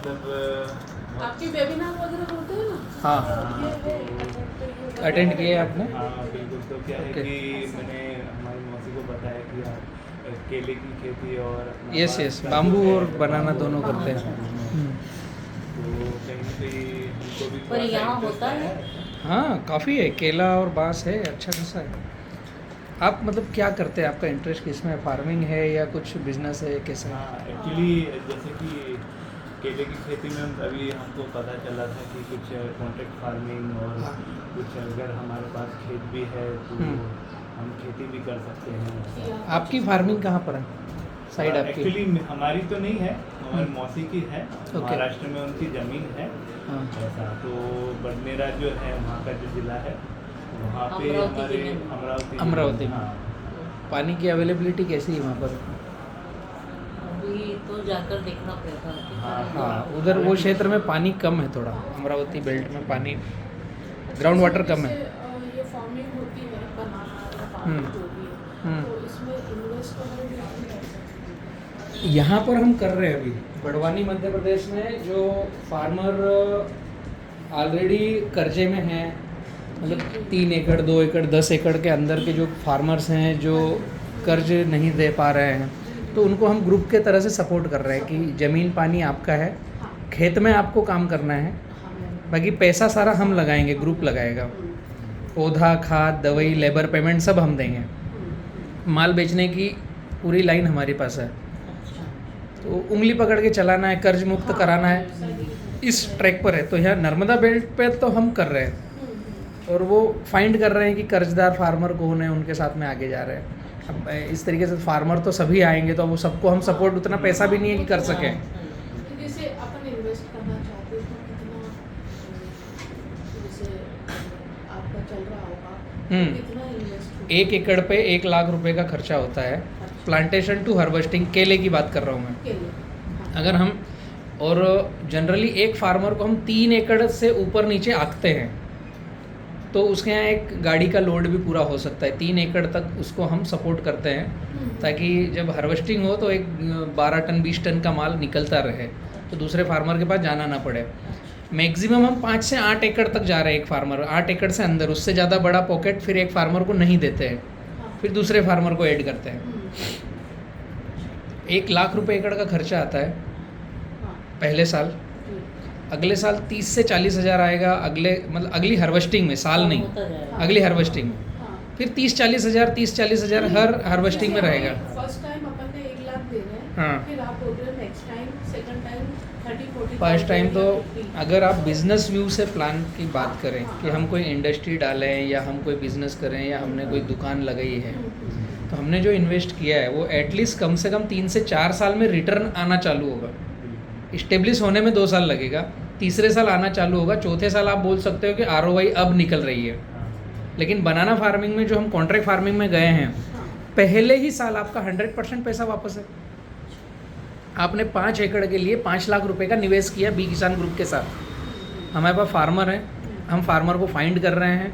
मतलब आपके वेबिनार वगैरह होते हैं ना? हाँ अटेंड किए आपने? हाँ बिल्कुल। तो क्या है ओके। कि मैंने हमारी मौसी को बताया कि आप केले की खेती और अपना यस बांस यस, का बाम्बू जो है, और बनाना बाम्बू और दोनों बनाना करते हैं। तो कहीं ना कहीं हमको भी पर थोड़ा सा यहाँ इंटरेस्ट होता है। हाँ काफ़ी है, केला और बांस है, अच्छा खासा है। आप मतलब क्या करते हैं, आपका इंटरेस्ट किसमें है, फार्मिंग है या कुछ बिजनेस है, कैसे है? हाँ एक्चुअली जैसे कि केले की खेती में अभी हमको पता चला था कि कुछ कॉन्ट्रैक्ट फार्मिंग और हाँ। कुछ अगर हमारे पास खेत भी है तो हम खेती भी कर सकते हैं। आपकी फार्मिंग कहाँ पर है, साइड आपकी? एक्चुअली हमारी तो नहीं है, हमारी मौसी की है। ओके। महाराष्ट्र में उनकी ज़मीन है हाँ। ऐसा। तो बडनेरा जो है वहाँ का जो ज़िला है वहाँ पे अमरावती हमारे जिले में। अमरावती अमरावती में। हाँ। पानी की अवेलेबिलिटी कैसी है वहाँ पर? अभी तो जाकर देखना पड़ेगा कि हाँ, कहाँ हाँ है। उधर वो क्षेत्र में पानी कम है थोड़ा, अमरावती बेल्ट में पानी, ग्राउंड वाटर कम है। ये फार्मिंग होती है बनाना या हम्म। पानी जो भी है, तो इसमें इन्वेस्ट वगैरह भी हम कर सकते हैं। यहाँ पर हम कर रहे हैं अभी बड़वानी मध्य प्रदेश में, जो फार्मर ऑलरेडी कर्जे में हैं, मतलब 3 एकड़ 2 एकड़ 10 एकड़ के अंदर के जो फार्मर्स हैं जो कर्ज नहीं दे पा रहे हैं, तो उनको हम ग्रुप के तरह से सपोर्ट कर रहे हैं कि ज़मीन पानी आपका है, खेत में आपको काम करना है, बाकी पैसा सारा हम लगाएंगे, ग्रुप लगाएगा, पौधा खाद दवाई लेबर पेमेंट सब हम देंगे, माल बेचने की पूरी लाइन हमारे पास है। तो उंगली पकड़ के चलाना है, कर्ज मुक्त कराना है, इस ट्रैक पर है। तो यहाँ नर्मदा बेल्ट पे तो हम कर रहे हैं और वो फाइंड कर रहे हैं कि कर्जदार फार्मर कौन है, उनके साथ में आगे जा रहे हैं। अब इस तरीके से फार्मर तो सभी आएंगे, तो अब वो सबको हम सपोर्ट, उतना पैसा भी नहीं है कि कर सकें। तो जैसे अपन इन्वेस्ट करना चाहते हैं तो कितना, जैसे आपका चल रहा होगा तो कितना इन्वेस्ट 1 एकड़ पे 1 लाख रुपए का खर्चा होता है, प्लांटेशन टू हार्वेस्टिंग, केले की बात कर रहा हूँ मैं। केले? अगर हम, और जनरली एक फार्मर को हम 3 एकड़ से ऊपर नीचे आंकते हैं, तो उसके यहाँ एक गाड़ी का लोड भी पूरा हो सकता है। 3 एकड़ तक उसको हम सपोर्ट करते हैं, ताकि जब हार्वेस्टिंग हो तो एक 12 टन 20 टन का माल निकलता रहे, तो दूसरे फार्मर के पास जाना ना पड़े। मैक्सिमम हम 5 से 8 एकड़ तक जा रहे हैं एक फार्मर, 8 एकड़ से अंदर, उससे ज़्यादा बड़ा पॉकेट फिर एक फार्मर को नहीं देते हैं, फिर दूसरे फार्मर को ऐड करते हैं। 1 लाख रुपए एकड़ का खर्चा आता है पहले साल, अगले साल 30 से 40 हज़ार आएगा, अगले मतलब अगली हार्वेस्टिंग में, साल नहीं, होता जाएगा। अगली हार्वेस्टिंग में, फिर 30-40 हज़ार 30-40 हज़ार हर हार्वेस्टिंग में रहेगा। फर्स्ट टाइम अपन ने 1 लाख दे रहे हैं, हाँ। फिर आप बोल रहे हो next time, second time 30-40। First time तो अगर आप बिज़नेस व्यू से प्लान की बात करें कि हम कोई इंडस्ट्री डालें या हम कोई बिज़नेस करें या हमने कोई दुकान लगाई है, तो हमने जो इन्वेस्ट किया है वो एटलीस्ट कम से कम 3 से 4 साल में रिटर्न आना चालू होगा। इस्टेब्लिश होने में 2 साल लगेगा, तीसरे साल आना चालू होगा, चौथे साल आप बोल सकते हो कि ROI अब निकल रही है। लेकिन बनाना फार्मिंग में जो हम कॉन्ट्रैक्ट फार्मिंग में गए हैं, पहले ही साल आपका 100% पैसा वापस है। आपने 5 एकड़ के लिए 5 लाख रुपए का निवेश किया बी किसान ग्रुप के साथ। हमारे पास फार्मर हैं, हम फार्मर को फाइंड कर रहे हैं,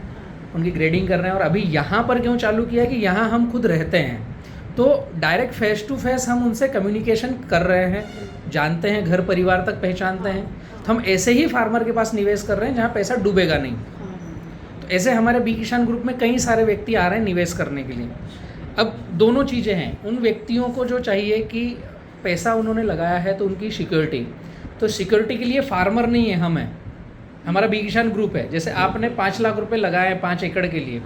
उनकी ग्रेडिंग कर रहे हैं, और अभी यहाँ पर क्यों चालू किया कि यहाँ हम खुद रहते हैं, तो डायरेक्ट फेस टू फेस हम उनसे कम्युनिकेशन कर रहे हैं, जानते हैं, घर परिवार तक पहचानते हैं। तो हम ऐसे ही फार्मर के पास निवेश कर रहे हैं जहाँ पैसा डूबेगा नहीं। तो ऐसे हमारे बी किसान ग्रुप में कई सारे व्यक्ति आ रहे हैं निवेश करने के लिए। अब दोनों चीज़ें हैं, उन व्यक्तियों को जो चाहिए कि पैसा उन्होंने लगाया है तो उनकी सिक्योरिटी, तो सिक्योरिटी के लिए फार्मर नहीं है, हम हैं, हमारा बी किसान ग्रुप है। जैसे आपने 5 लाख रुपए लगाए हैं 5 एकड़ के लिए,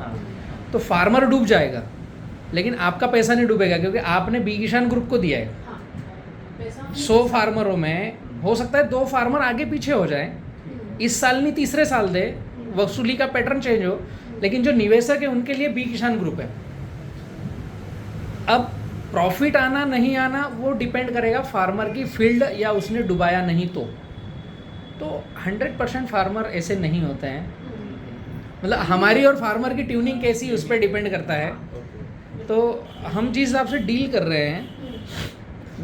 तो फार्मर डूब जाएगा लेकिन आपका पैसा नहीं डूबेगा, क्योंकि आपने बी किसान ग्रुप को दिया है। 100 फार्मरों में हो सकता है 2 फार्मर आगे पीछे हो जाए, इस साल नहीं तीसरे साल दे, वसूली का पैटर्न चेंज हो, लेकिन जो निवेशक है उनके लिए बी किसान ग्रुप है। अब प्रॉफिट आना नहीं आना वो डिपेंड करेगा फार्मर की फील्ड, या उसने डुबाया नहीं तो 100% फार्मर ऐसे नहीं होते हैं। मतलब हमारी और फार्मर की ट्यूनिंग कैसी उस पर डिपेंड करता है। तो हम जिस हिसाब से डील कर रहे हैं,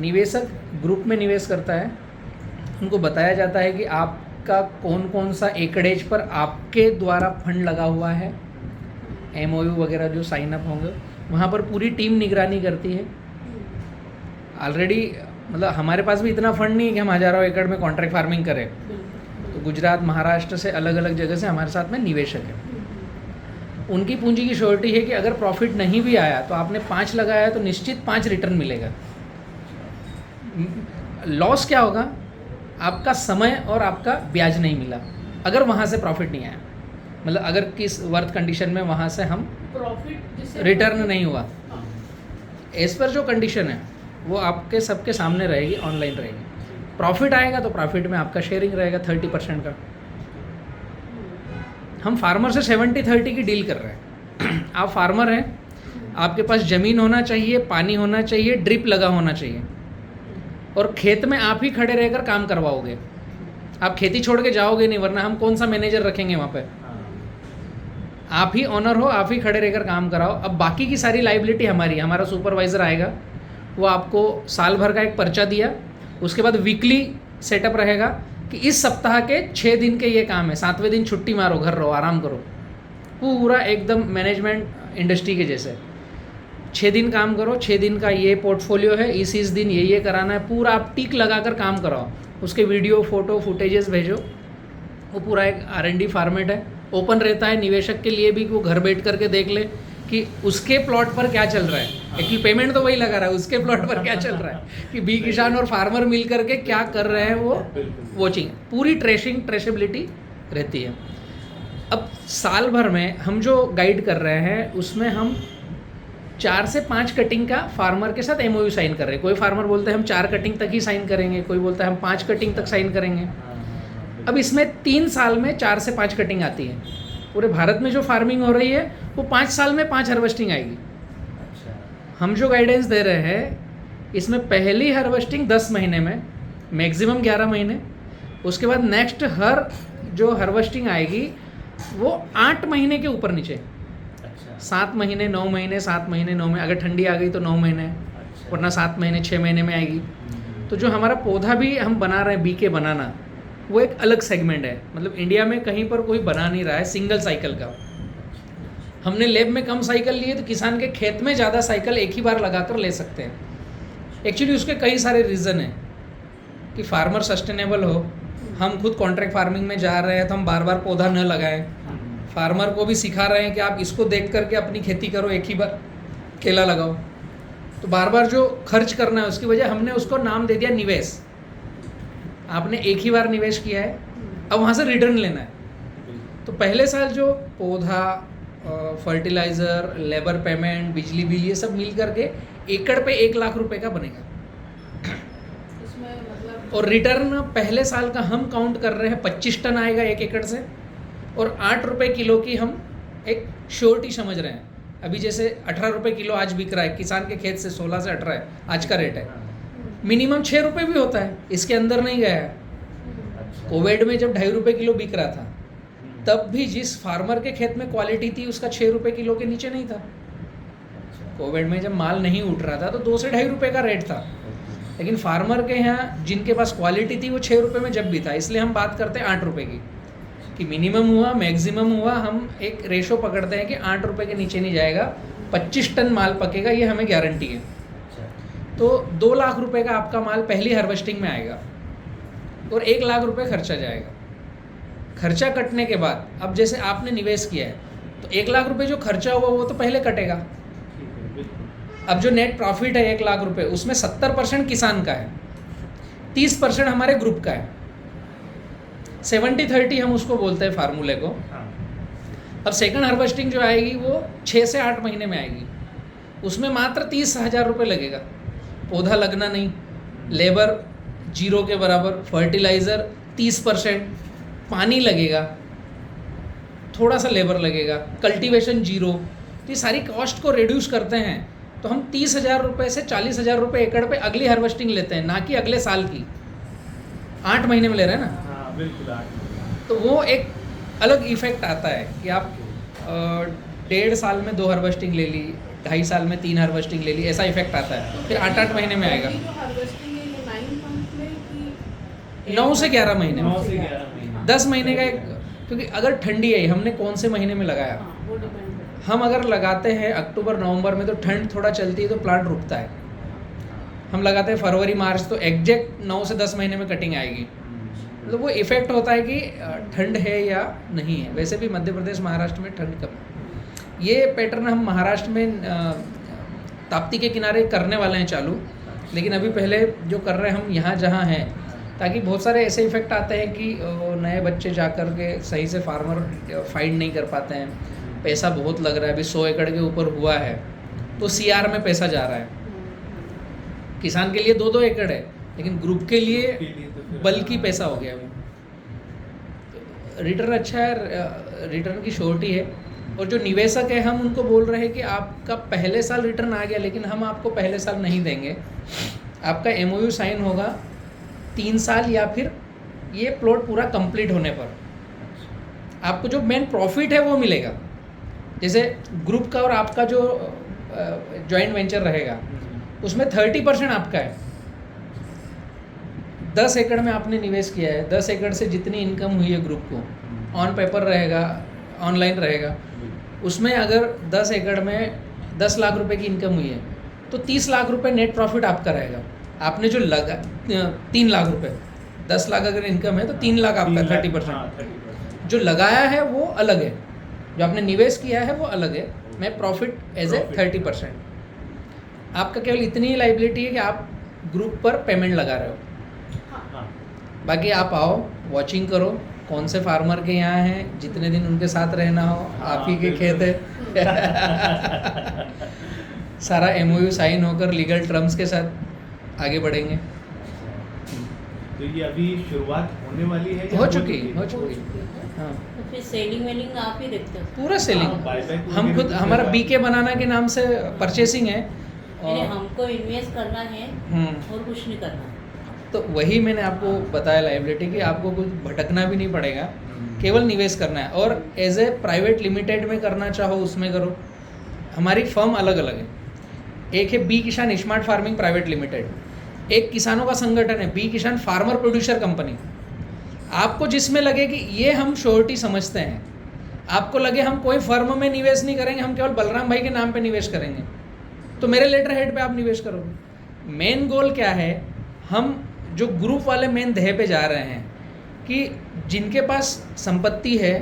निवेशक ग्रुप में निवेश करता है, उनको बताया जाता है कि आपका कौन कौन सा एकड़ेज पर आपके द्वारा फंड लगा हुआ है, MOU वगैरह जो साइन अप होंगे, वहाँ पर पूरी टीम निगरानी करती है। ऑलरेडी मतलब हमारे पास भी इतना फंड नहीं है कि हम हज़ारों एकड़ में कॉन्ट्रैक्ट फार्मिंग करें। तो गुजरात, महाराष्ट्र से अलग अलग जगह से हमारे साथ में निवेशक हैं। उनकी पूंजी की श्योरिटी है कि अगर प्रॉफिट नहीं भी आया तो आपने 5 लगाया तो निश्चित 5 रिटर्न मिलेगा। लॉस क्या होगा? आपका समय और आपका ब्याज नहीं मिला अगर वहाँ से प्रॉफिट नहीं आया, मतलब अगर किस वर्थ कंडीशन में वहाँ से हम प्रॉफिट जिसे रिटर्न नहीं हुआ, एज पर जो कंडीशन है वो आपके सबके सामने रहेगी, ऑनलाइन रहेगी। प्रॉफिट आएगा तो प्रॉफिट में आपका शेयरिंग रहेगा 30% का। हम फार्मर से 70-30 की डील कर रहे हैं। आप फार्मर हैं, आपके पास ज़मीन होना चाहिए, पानी होना चाहिए, ड्रिप लगा होना चाहिए, और खेत में आप ही खड़े रहकर काम करवाओगे। आप खेती छोड़ के जाओगे नहीं, वरना हम कौन सा मैनेजर रखेंगे वहाँ पे। आप ही ऑनर हो, आप ही खड़े रहकर काम कराओ। अब बाकी की सारी लाइबिलिटी हमारी, हमारा सुपरवाइज़र आएगा, वो आपको साल भर का एक पर्चा दिया, उसके बाद वीकली सेटअप रहेगा कि इस सप्ताह के 6 दिन के ये काम है, 7वें दिन छुट्टी मारो, घर रहो, आराम करो। पूरा एकदम मैनेजमेंट इंडस्ट्री के जैसे 6 दिन काम करो, 6 दिन का ये पोर्टफोलियो है, इस दिन ये कराना है, पूरा आप टिक लगाकर काम कराओ। उसके वीडियो, फोटो, फुटेजेस भेजो। वो पूरा एक R&D फॉर्मेट है, ओपन रहता है निवेशक के लिए भी, कि वो घर बैठ करके देख ले कि उसके प्लॉट पर क्या चल रहा है। एक्चुअली पेमेंट तो वही लगा रहा है, उसके प्लॉट पर क्या चल रहा है, कि बी किसान और फार्मर मिल करके क्या कर रहे हैं, वो वॉचिंग, पूरी ट्रेसेबिलिटी रहती है। अब साल भर में हम जो गाइड कर रहे हैं उसमें हम 4 से 5 कटिंग का फार्मर के साथ MOU साइन कर रहे हैं। कोई फार्मर बोलते हैं हम 4 कटिंग तक ही साइन करेंगे, कोई बोलता है हम 5 कटिंग तक साइन करेंगे। अब इसमें 3 साल में 4 से 5 कटिंग आती है। पूरे भारत में जो फार्मिंग हो रही है वो 5 साल में 5 हार्वेस्टिंग आएगी। हम जो गाइडेंस दे रहे हैं इसमें पहली हार्वेस्टिंग 10 महीने में, मैक्सिमम 11 महीने, उसके बाद नेक्स्ट हर जो हार्वेस्टिंग आएगी वो 8 महीने के ऊपर नीचे, 7 महीने, 9 महीने, 7 महीने, 9 महीने, अगर ठंडी आ गई तो 9 महीने, वरना 7 महीने, 6 महीने में आएगी। तो जो हमारा पौधा भी हम बना रहे हैं BK बनाना, वो एक अलग सेगमेंट है। मतलब इंडिया में कहीं पर कोई बना नहीं रहा है सिंगल साइकिल का। हमने लैब में कम साइकिल लिए तो किसान के खेत में ज़्यादा साइकिल एक ही बार लगाकर ले सकते हैं। एक्चुअली उसके कई सारे रीज़न हैं कि फार्मर सस्टेनेबल हो। हम खुद कॉन्ट्रैक्ट फार्मिंग में जा रहे हैं तो हम बार बार पौधा न लगाएं। फार्मर को भी सिखा रहे हैं कि आप इसको देख करके अपनी खेती करो, एक ही बार केला लगाओ। तो बार बार जो खर्च करना है उसकी वजह हमने उसको नाम दे दिया निवेश। आपने एक ही बार निवेश किया है, अब वहाँ से रिटर्न लेना है। तो पहले साल जो पौधा, फर्टिलाइज़र, लेबर पेमेंट, बिजली बिल, ये सब मिल करके एकड़ पे 1 लाख रुपए का बनेगा। इसमें मतलब और रिटर्न पहले साल का हम काउंट कर रहे हैं 25 टन आएगा 1 एकड़ से, और 8 रुपये किलो की हम एक श्योरिटी समझ रहे हैं। अभी जैसे 18 रुपये किलो आज बिक रहा है, किसान के खेत से 16 से 18 है आज का रेट है। मिनिमम 6 रुपये भी होता है, इसके अंदर नहीं गया है। कोविड में जब 2.5 रुपये किलो बिक रहा था तब भी जिस फार्मर के खेत में क्वालिटी थी उसका 6 रुपये किलो के नीचे नहीं था। कोविड में जब माल नहीं उठ रहा था तो 2 से 2.5 रुपये का रेट था। लेकिन फार्मर के यहाँ जिनके पास क्वालिटी थी वो 6 रुपये में जब भी था। इसलिए हम बात करते हैं 8 रुपये की, कि मिनिमम हुआ, मैक्सिमम हुआ, हम एक रेशो पकड़ते हैं कि 8 रुपये के नीचे नहीं जाएगा। 25 टन माल पकेगा, ये हमें गारंटी है। तो 2 लाख रुपए का आपका माल पहली हार्वेस्टिंग में आएगा और 1 लाख रुपए खर्चा जाएगा। खर्चा कटने के बाद अब जैसे आपने निवेश किया है तो 1 लाख रुपए जो खर्चा हुआ वो तो पहले कटेगा। अब जो नेट प्रॉफिट है 1 लाख रुपए, उसमें 70% किसान का है, 30% हमारे ग्रुप का है। 70-30 हम उसको बोलते हैं फार्मूले को। अब सेकंड हार्वेस्टिंग जो आएगी वो 6 से 8 महीने में आएगी। उसमें मात्र 30,000 रुपये लगेगा। पौधा लगना नहीं, लेबर 0 के बराबर, फर्टिलाइज़र 30%, पानी लगेगा, थोड़ा सा लेबर लगेगा, कल्टीवेशन 0। तो ये सारी कॉस्ट को रिड्यूस करते हैं तो हम 30,000 रुपये से 40,000 रुपये एकड़ पे अगली हार्वेस्टिंग लेते हैं, ना कि अगले साल की। 8 महीने में ले रहे हैं ना। हाँ बिल्कुल। तो वो एक अलग इफेक्ट आता है कि आप 1.5 साल में 2 हार्वेस्टिंग ले ली, 2.5 साल में 3 हार्वेस्टिंग ले ली, ऐसा इफेक्ट आता है। फिर 8-8 महीने में आएगा। ये जो हार्वेस्टिंग है ये 9 मंथ में कि 9 से 11 महीने 9 में, से 11 महीने। 10 महीने का एक, क्योंकि अगर ठंडी आई, हमने कौन से महीने में लगाया। हाँ, वो डिपेंड करता है। हम अगर लगाते हैं अक्टूबर नवंबर में तो ठंड थोड़ा चलती है तो प्लांट रुकता है। हम लगाते हैं फरवरी मार्च, तो एग्जैक्ट 9 से 10 महीने में कटिंग आएगी। मतलब वो इफ़ेक्ट होता है कि ठंड है या नहीं है। वैसे भी मध्य प्रदेश महाराष्ट्र में ठंड कम है। ये पैटर्न हम महाराष्ट्र में ताप्ती के किनारे करने वाले हैं चालू, लेकिन अभी पहले जो कर रहे हैं हम यहाँ जहाँ हैं, ताकि बहुत सारे ऐसे इफ़ेक्ट आते हैं कि नए बच्चे जा कर के सही से फार्मर फाइंड नहीं कर पाते हैं, पैसा बहुत लग रहा है। अभी 100 एकड़ के ऊपर हुआ है तो CR में पैसा जा रहा है। किसान के लिए 2-2 एकड़ है, लेकिन ग्रुप के लिए बल्कि पैसा हो गया अभी। रिटर्न अच्छा है, रिटर्न की श्योरिटी है। और जो निवेशक है हम उनको बोल रहे हैं कि आपका पहले साल रिटर्न आ गया, लेकिन हम आपको पहले साल नहीं देंगे। आपका MOU साइन होगा 3 साल या फिर ये प्लॉट पूरा कंप्लीट होने पर आपको जो मेन प्रॉफिट है वो मिलेगा। जैसे ग्रुप का और आपका जो जॉइंट वेंचर रहेगा उसमें 30% आपका है। 10 एकड़ में आपने निवेश किया है, 10 एकड़ से जितनी इनकम हुई है ग्रुप को ऑन पेपर रहेगा, ऑनलाइन रहेगा, उसमें अगर 10 एकड़ में 10 लाख रुपए की इनकम हुई है तो 30 लाख रुपए नेट प्रॉफिट आपका रहेगा। आपने जो लगा 3 लाख रुपए, 10 लाख अगर इनकम है तो 3 लाख आपका 30%। जो लगाया है वो अलग है, जो आपने निवेश किया है वो अलग है। मैं प्रॉफिट एज ए 30%। आपका केवल इतनी ही लाइबिलिटी है कि आप ग्रुप पर पेमेंट लगा रहे हो। बाकी आप आओ, वॉचिंग करो कौन से फार्मर के यहाँ हैं, जितने दिन उनके साथ रहना हो, आप ही के खेत है। सारा MOU साइन होकर लीगल टर्म्स के साथ आगे बढ़ेंगे। तो ये अभी शुरुआत होने वाली है? हो चुकी। हाँ, तो फिर सेलिंग वेलिंग आप ही देखते हो? पूरा सेलिंग बायबैक हम खुद, हमारा BK बनाना के नाम से परचेसिंग है। यानी हमको इन्वेस्ट करना है और कुछ नहीं करना। तो वही मैंने आपको बताया लाइबिलिटी कि आपको कुछ भटकना भी नहीं पड़ेगा, केवल निवेश करना है। और एज ए प्राइवेट लिमिटेड में करना चाहो उसमें करो। हमारी फर्म अलग अलग है। एक है बी किसान स्मार्ट फार्मिंग प्राइवेट लिमिटेड, एक किसानों का संगठन है बी किसान फार्मर प्रोड्यूसर कंपनी। आपको जिसमें लगे कि ये हम श्योरिटी समझते हैं, आपको लगे हम कोई फर्म में निवेश नहीं करेंगे, हम केवल बलराम भाई के नाम पे निवेश करेंगे, तो मेरे लेटर हेड पे आप निवेश करोगे। मेन गोल क्या है, हम जो ग्रुप वाले मेन ध्येय पे जा रहे हैं कि जिनके पास संपत्ति है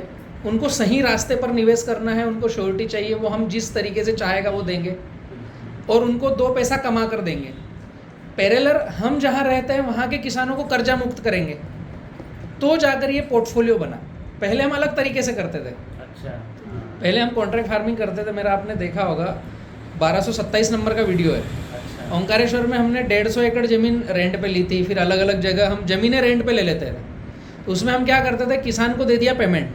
उनको सही रास्ते पर निवेश करना है, उनको श्योरिटी चाहिए, वो हम जिस तरीके से चाहेगा वो देंगे और उनको 2 पैसा कमा कर देंगे। पैरेलल हम जहाँ रहते हैं वहाँ के किसानों को कर्जा मुक्त करेंगे, तो जाकर ये पोर्टफोलियो बना। पहले हम अलग तरीके से करते थे। अच्छा। पहले हम कॉन्ट्रैक्ट फार्मिंग करते थे। मेरा आपने देखा होगा 1227 नंबर का वीडियो है। अच्छा। ओंकारेश्वर में हमने 150 एकड़ ज़मीन रेंट पे ली थी। फिर अलग अलग जगह हम ज़मीनें रेंट पे ले लेते थे। तो उसमें हम क्या करते थे, किसान को दे दिया पेमेंट,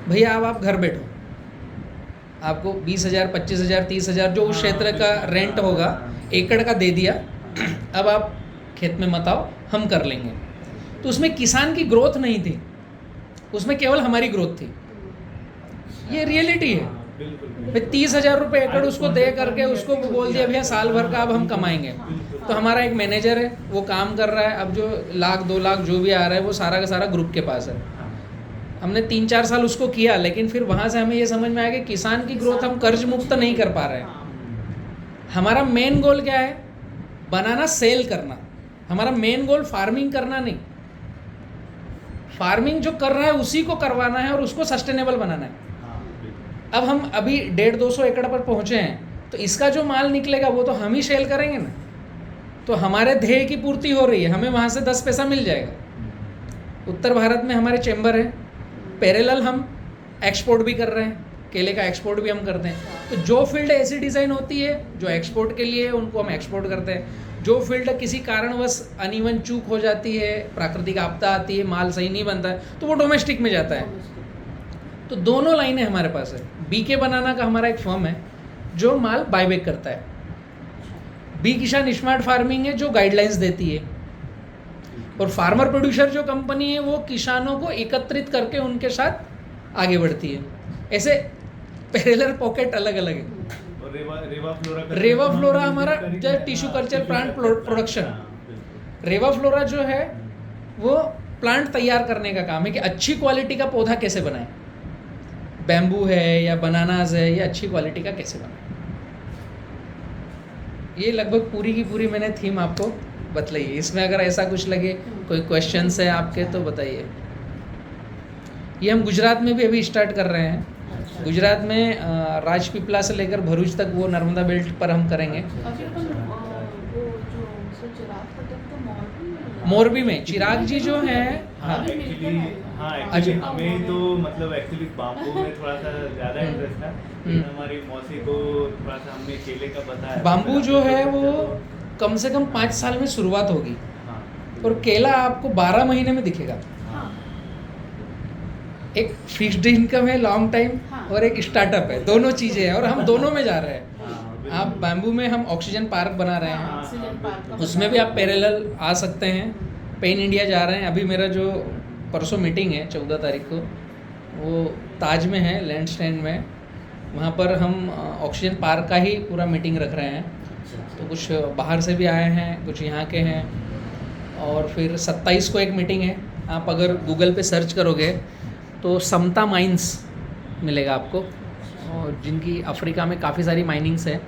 भैया अब आप घर बैठो, आपको 20,000 25,000 30,000 जो उस क्षेत्र का रेंट होगा एकड़ का दे दिया, अब आप खेत में मत आओ, हम कर लेंगे। तो उसमें किसान की ग्रोथ नहीं थी, उसमें केवल हमारी ग्रोथ थी। ये रियलिटी है। फिर 30,000 रुपये एकड़ उसको दे करके उसको बोल दिया भैया साल भर का अब हम कमाएंगे। तो हमारा एक मैनेजर है, वो काम कर रहा है, अब जो 1,00,000 2,00,000 जो भी आ रहा है वो सारा का सारा ग्रुप के पास है। हमने 3-4 साल उसको किया, लेकिन फिर वहाँ से हमें ये समझ में आया कि किसान की ग्रोथ हम कर्ज मुक्त नहीं कर पा रहे हैं। हमारा मेन गोल क्या है, बनाना, सेल करना। हमारा मेन गोल फार्मिंग करना नहीं। फार्मिंग जो कर रहा है उसी को करवाना है और उसको सस्टेनेबल बनाना है। अब हम अभी 150-200 एकड़ पर पहुँचे हैं, तो इसका जो माल निकलेगा वो तो हम ही सेल करेंगे ना। तो हमारे ध्येय की पूर्ति हो रही है, हमें वहाँ से 10 पैसा मिल जाएगा। उत्तर भारत में हमारे चैम्बर है, पैरेलल हम एक्सपोर्ट भी कर रहे हैं, केले का एक्सपोर्ट भी हम करते हैं। तो जो फील्ड ऐसी डिज़ाइन होती है जो एक्सपोर्ट के लिए है, उनको हम एक्सपोर्ट करते हैं। जो फील्ड किसी कारणवश अनइवन चूक हो जाती है, प्राकृतिक आपदा आती है, माल सही नहीं बनता है, तो वो डोमेस्टिक में जाता है। तो दोनों लाइनें हमारे पास है। BK बनाना का हमारा एक फर्म है जो माल बायबैक करता है। बी किसान स्मार्ट फार्मिंग है जो गाइडलाइंस देती है, और फार्मर प्रोड्यूसर जो कंपनी है वो किसानों को एकत्रित करके उनके साथ आगे बढ़ती है। ऐसे पैरेलल पॉकेट अलग अलग है। रेवा फ्लोरा हमारा टिश्यू कल्चर प्लांट प्रोडक्शन। रेवा फ्लोरा जो है वो प्लांट तैयार करने का काम है कि अच्छी क्वालिटी का पौधा कैसे बनाएं, बैम्बू है या बनानाज है, या अच्छी क्वालिटी का कैसे बनाएं। ये लगभग पूरी की पूरी मैंने थीम आपको बतलाई है। इसमें अगर ऐसा कुछ लगे, कोई क्वेश्चंस है आपके तो बताइए। ये हम गुजरात में भी अभी स्टार्ट कर रहे हैं। अच्छा। गुजरात में राजपीपला से लेकर भरूच तक वो नर्मदा बेल्ट पर हम करेंगे। अभी अपन वो जो सो चिराग पटेल तो मोरबी में चिराग जी जो हैं, हाँ अभी एक्चुअली मिलकर हाँ अच्छा। एक्चुअली हमें तो मतलब एक्चुअली बाम्बू में थोड़ा सा ज़्यादा इंटरेस्ट था, लेकिन हमारी मौसी को थोड़ा सा हमने केले का बताया। बाम्बू जो है वो कम से कम 5 साल में शुरुआत होगी हाँ और केला आपको 12 महीने में दिखेगा। हाँ एक फिक्स्ड इनकम है लॉन्ग टाइम हाँ। और एक स्टार्टअप है, दोनों चीज़ें हैं और हम दोनों में जा रहे हैं। हाँ, आप बैम्बू में हम ऑक्सीजन पार्क बना रहे हैं, ऑक्सीजन पार्क का उसमें भी आप पैरेलल आ सकते हैं। पेन इंडिया जा रहे हैं। अभी मेरा जो परसों मीटिंग है 14 तारीख को, वो ताज में है, लैंड स्टैंड में। वहाँ पर हम ऑक्सीजन पार्क का ही पूरा मीटिंग रख रहे हैं। तो कुछ बाहर से भी आए हैं, कुछ यहाँ के हैं। और फिर 27 को एक मीटिंग है। आप अगर गूगल पे सर्च करोगे तो समता माइंस मिलेगा आपको, और जिनकी अफ्रीका में काफ़ी सारी माइनिंग्स है।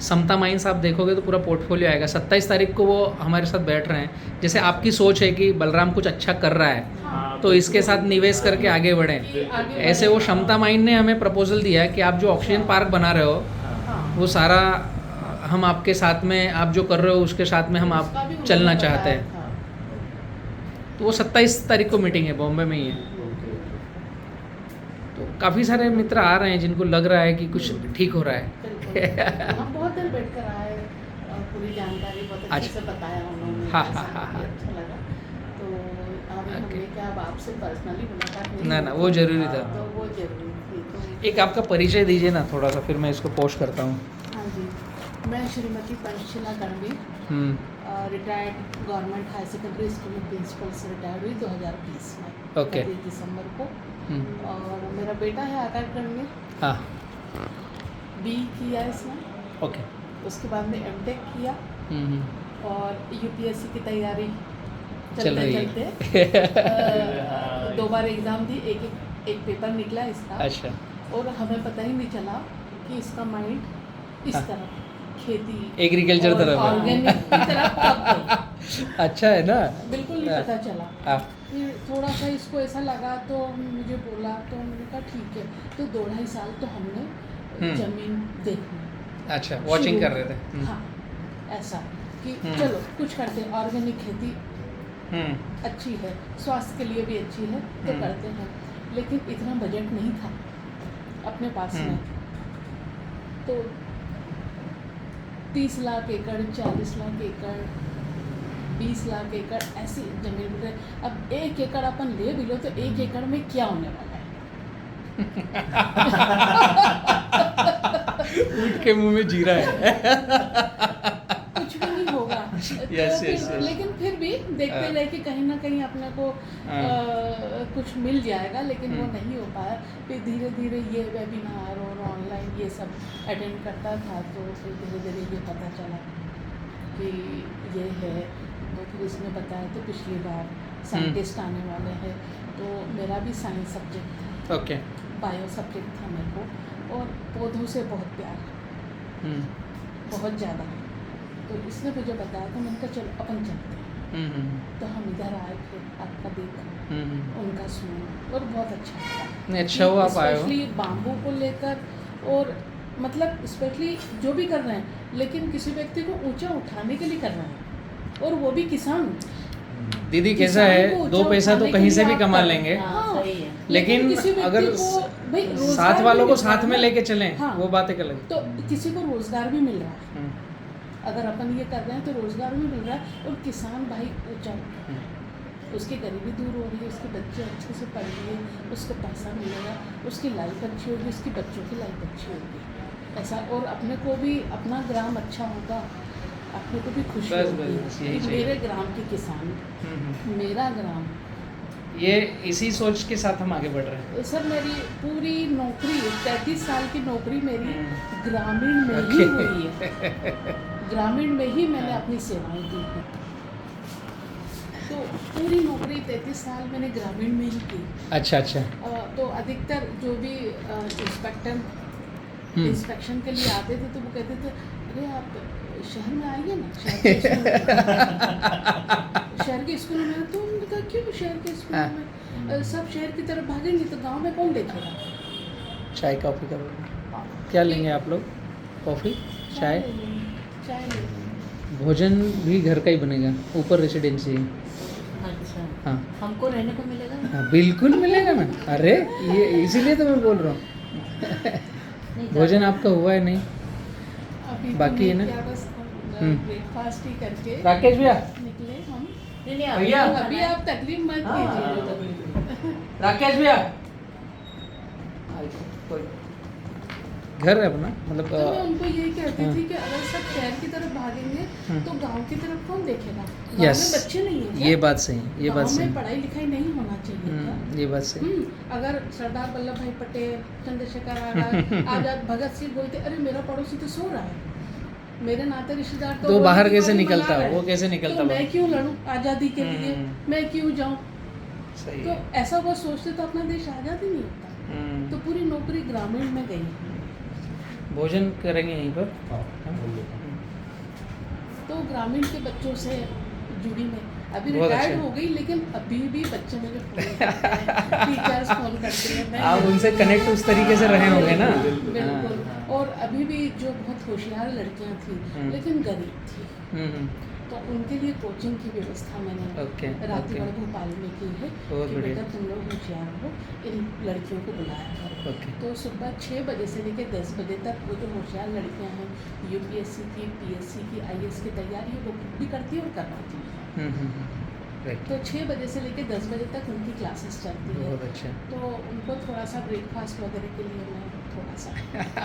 समता माइंस आप देखोगे तो पूरा पोर्टफोलियो आएगा। 27 तारीख को वो हमारे साथ बैठ रहे हैं। जैसे आपकी सोच है कि बलराम कुछ अच्छा कर रहा है हाँ, तो इसके साथ निवेश करके आगे बढ़ें, कि आगे ऐसे वो क्षमता माइंड ने हमें प्रपोजल दिया है कि आप जो ऑक्सीजन पार्क बना रहे हो हाँ। वो सारा हम आपके साथ में, आप जो कर रहे हो उसके साथ में हम आप उसका भी उन्होंने चलना बताया चाहते हैं। था। तो वो 27 तारीख को मीटिंग है, बॉम्बे में ही है। तो काफ़ी सारे मित्र आ रहे हैं जिनको लग रहा है कि कुछ ठीक हो रहा है। बिल्कुल। हम बहुत देर बैठ कर आए, पूरी जानकारी बहुत अच्छे अच्छा। से बताया उन्होंने। हाँ, ऐसा हाँ, हाँ, काफ़ी अच्छा लगा। तो अभी हमने ओके। क्या अब आपसे पर्सनली मुलाकात नहीं ना, ना, हुई वो थी। ज़रूरी था। तो वो जरूरी थी। तो एक आपका परिचय दीजिए ना थोड़ा सा, फिर मैं इसको पोस्ट करता हूँ। हाँ जी, मैं Shrimati Panchshila Ganveer, retired government high secondary school में प्रिंसिपल से रिटायर्ड हुई 2020 में, ओके। 31 दिसंबर को। हम्म, और मेरा बेटा है आकाश गणवीर, हाँ, बी किया इसने, ओके। उसके बाद में एमटेक किया और यूपीएससी की तैयारी चल चलते रही है। चलते 2 बार एग्ज़ाम दी, एक पेपर निकला इसका। अच्छा, और हमें पता ही नहीं चला कि इसका माइंड इस हाँ। तरफ खेती एग्रीकल्चर और तरफ है। ऑर्गेनिक की तरफ कब गई, अच्छा है ना। बिल्कुल नहीं हाँ। पता चला। हाँ, फिर थोड़ा सा इसको ऐसा लगा तो मुझे बोला, तो मैंने कहा ठीक है। तो 2-2.5 साल तो हमने जमीन देखी, अच्छा, वॉचिंग शुरू कर रहे थे। में। हाँ, ऐसा कि हम्म। चलो कुछ करते हैं, ऑर्गेनिक खेती हम्म, अच्छी है, स्वास्थ्य के लिए भी अच्छी है, तो हम्म। करते हैं। लेकिन इतना बजट नहीं था अपने पास में। तो 30 लाख एकड़, 40 लाख एकड़, 20 लाख एकड़ ऐसी जमीन पे। अब 1 एकड़ अपन ले भी लो तो 1 एकड़ में क्या होने वाला है? ऊँट के मुंह में जीरा है। कुछ भी नहीं होगा। Yes, तो yes, फिर- yes. लेकिन फिर भी देखते हाँ। रहे कि कहीं ना कहीं अपने को कुछ मिल जाएगा, लेकिन वो नहीं हो पाया। फिर धीरे धीरे ये वेबिनार और ऑनलाइन ये सब अटेंड करता था, तो फिर धीरे धीरे ये पता चला कि ये है। तो फिर इसने बताया तो पिछली बार साइंटिस्ट आने वाले हैं, तो मेरा भी साइंस सब्जेक्ट था, ओके। बायो सब्जेक्ट था मेरे को, और पौधों से बहुत प्यार है, बहुत ज़्यादा। तो इसने मुझे बताया, तो मैंने कहा चलो अपन चलते हैं। तो हम इधर आए, फिर आपका देखा, उनका सुना, और बहुत अच्छा लगा। नहीं, अच्छा हुआ आप आए हो। स्पेशली बाम्बू को लेकर, और मतलब स्पेशली जो भी कर रहे हैं, लेकिन किसी व्यक्ति को ऊंचा उठाने के लिए कर रहे हैं, और वो भी किसान। दीदी कैसा किसान है, को 2 ऊंचा पैसा तो उठाने कहीं के से लिए भी आप कमा कर- लेंगे, हाँ सही है। लेकिन किसी व्यक्ति अगर को भाई रोजगार साथ भी वालों को मिल रहा साथ है में ना। लेके चलें, हाँ। वो बात एक अलग है। तो किसी को रोजगार भी मिल रहा है, हम्म, अगर अपन ये कर रहे हैं तो रोजगार भी मिल रहा है, और किसान भाई ऊंचा, उसकी गरीबी दूर हो रही है, उसके बच्चे अच्छे से पढ़ लिए, उसको पैसा मिलेगा, उसकी लाइफ अच्छी होगी, उसकी बच्चों की लाइफ अच्छी होगी, ऐसा। और अपने को भी अपना ग्राम अच्छा होगा, अपने को भी खुशी बस, होगी बस, यही कि चाहिए। मेरे ग्राम के किसान, मेरा ग्राम। ये इसी सोच के साथ हम आगे बढ़ रहे हैं। सर मेरी पूरी नौकरी 33 साल की नौकरी मेरी ग्रामीण में ही Okay. हुई है, ग्रामीण में ही मैंने अपनी सेवाएं दी हैं। तो पूरी नौकरी 33 साल मैंने ग्रामीण में ही की। अच्छा, अच्छा। तो अधिकतर जो भी इंस्पेक्टर इंस्पेक्शन के लिए आते थे, तो वो कहते थे अरे आप शहर में आइए ना, शहर के स्कूल में। तो उन्होंने कहा क्यों शहर के स्कूल हाँ। में? सब शहर की तरफ भागेंगे तो गांव में कौन देखेगा? चाय कॉफ़ी का क्या लेंगे आप लोग? कॉफ़ी चाय? ले लेंगे, चाय ले लेंगे। भोजन भी घर का ही बनेगा, ऊपर रेसिडेंसी है। अच्छा, हाँ हमको रहने को मिलेगा ना? हाँ बिल्कुल मिलेगा ना। अरे ये इसीलिए तो मैं बोल रहा हूँ। नहीं, भोजन आपका हुआ है नहीं? अभी बाकी है ना? क्या बस ब्रेकफास्ट ही करके राकेश भैया, निकले हम। नहीं नहीं भैया, अभी आप तकलीफ मत कीजिए। राकेश भैया, घर है अपना मतलब तो मैं उनको यही कहती हाँ। थी कि अगर सब शहर की तरफ भागेंगे हाँ। तो गांव की तरफ कौन देखेगा? गांव यस, में बच्चे नहीं हैं क्या? ये बात सही, ये बात गांव सही। में पढ़ाई लिखाई नहीं होना चाहिए क्या? ये बात सही। अगर सरदार वल्लभ भाई पटेल, चंद्रशेखर आजाद, आजाद, भगत सिंह बोलते अरे मेरा पड़ोसी तो सो रहा है, मेरे नाते रिश्तेदार तो बाहर रोटी कैसे पानी निकलता बना रहे वो हैं, कैसे निकलता तो मैं बाहर? क्यों लड़ूं आज़ादी के लिए? मैं क्यों जाऊं? सही तो है। ऐसा वो सोचते तो अपना देश आज़ाद ही नहीं होता। हम्म, तो पूरी नौकरी ग्रामीण में गई। भोजन करेंगे यहीं पर। तो ग्रामीण के बच्चों से जुड़ी मैं अभी बहुत रिटायर्ड अच्छा। हो गई, लेकिन अभी भी बच्चे मुझे फोन करते हैं, टीचर्स फोन करते हैं। मैं आप उनसे कनेक्ट उस तरीके से रहे होंगे ना? बिल्कुल। हाँ। और अभी भी जो बहुत होशियार लड़कियां थी लेकिन गरीब थी, हम्म, तो उनके लिए कोचिंग की व्यवस्था मैंने ओके, राती ओके। भर भोपाल में की है बहुत कि बढ़िया। बेटा तुम लोग होशियार हो, इन लड़कियों को बुलाया करो। ओके। तो सुबह 6 बजे से लेकर 10 बजे तक वो जो होशियार लड़कियां हैं यूपीएससी की, पीएससी की, आईएएस की तैयारी वो खुद भी करती है और करवाती है। राइट, तो 6 बजे से लेकर 10 बजे तक उनकी क्लासेस चलती है। बहुत अच्छा। तो उनको थोड़ा सा ब्रेकफास्ट वगैरह के लिए मैं थोड़ा सा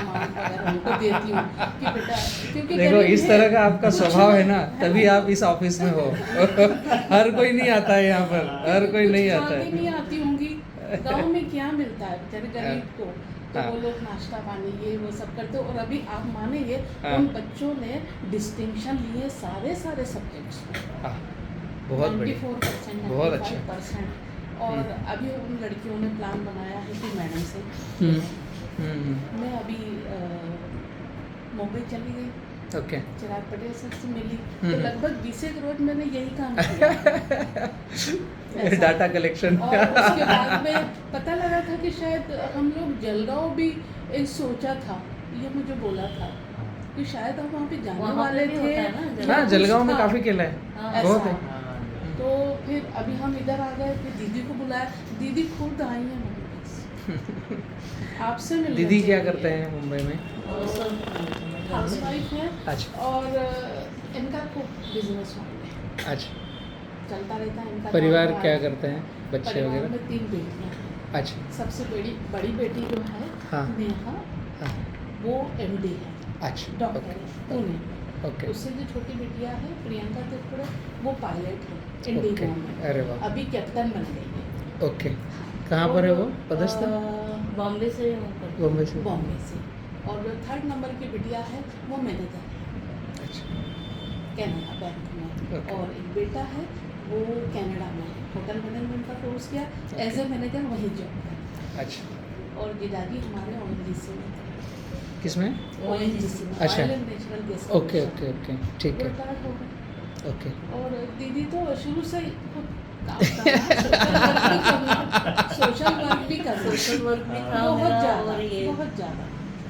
अमाउंट वगैरह उनको देती हूँ कि बेटा, क्योंकि देखो गरीब इस है, तरह का आपका कुछ स्वभाव है ना, है तभी ना? आप इस ऑफिस में हो। हर कोई नहीं आता है यहाँ पर, हर कोई कुछ नहीं खा आता के नहीं है। आती होंगी। गांव में क्या मिलता है बेचारे गरीब को? तो हाँ। वो लोग नाश्ता पानी ये वो सब करते हो। और अभी आप मानेंगे हाँ। उन बच्चों ने डिस्टिंक्शन लिए सारे सब्जेक्ट्स में, हाँ, बहुत बढ़िया, 94%, बहुत अच्छा। 95%। और अभी उन लड़कियों ने प्लान बनाया है कि मैडम से मैं अभी मुंबई चली गई, ओके। चिराग पटेल सर से मिली, तो लगभग 20 एक रोज मैंने यही काम किया। ऐसा। Data collection. और उसके बाद में पता लगा था कि शायद हम लोग जलगांव भी एक सोचा था, ये मुझे बोला था कि शायद हम वहाँ पे जाने वहाँ वाले पे भी थे। होता है ना, हाँ, जलगांव में हाँ, काफ़ी किला है, हाँ, बहुत ऐसा। है। तो फिर अभी हम इधर आ गए, फिर दीदी को बुलाया, दीदी खुद आई है मेरे पास आपसे मिलने दीदी के क्या लिए। करते हैं मुंबई में? हाउसवाइफ है अच्छा, और इनका खूब बिजनेस है, अच्छा। चलता रहता है इनका परिवार कारोबार। क्या करते हैं, बच्चे परिवार वगैरह? में 3 बेटियां हैं। अच्छा, सबसे बड़ी बेटी जो है हाँ। नेहा, हाँ, वो एमडी है, अच्छा, डॉक्टर है पुणे। ओके, उससे जो छोटी बिटिया है प्रियंका त्रिपुरा, वो पायलट है ओके। इंडिगो में, अरे वाह, अभी कैप्टन बन गई है। ओके। कहाँ पर है वो पदस्थ? बॉम्बे से हूँ करती हूँ। बॉम्बे से। बॉम्बे से। और जो 3rd नंबर की बिटिया है वो मैनेजर है अच्छा, कनाडा बैंक में। Okay. और एक बेटा है वो कनाडा में होटल मैनेजमेंट का कोर्स किया, एज ए मैनेजर वहीं जॉब करता अच्छा। है। और गिदारी हमारे ONGC में थे। किसमें? ONGC में, अच्छा। Oil and natural gas. Okay, okay, okay, ठीक है, रिटायर्ड हो गए। ओके। और दीदी तो शुरू से ही खुद काम करना, सोशल वर्क भी करना, सोशल वर्क भी था बहुत मेरा, ज़्यादा, और ये बहुत ज़्यादा।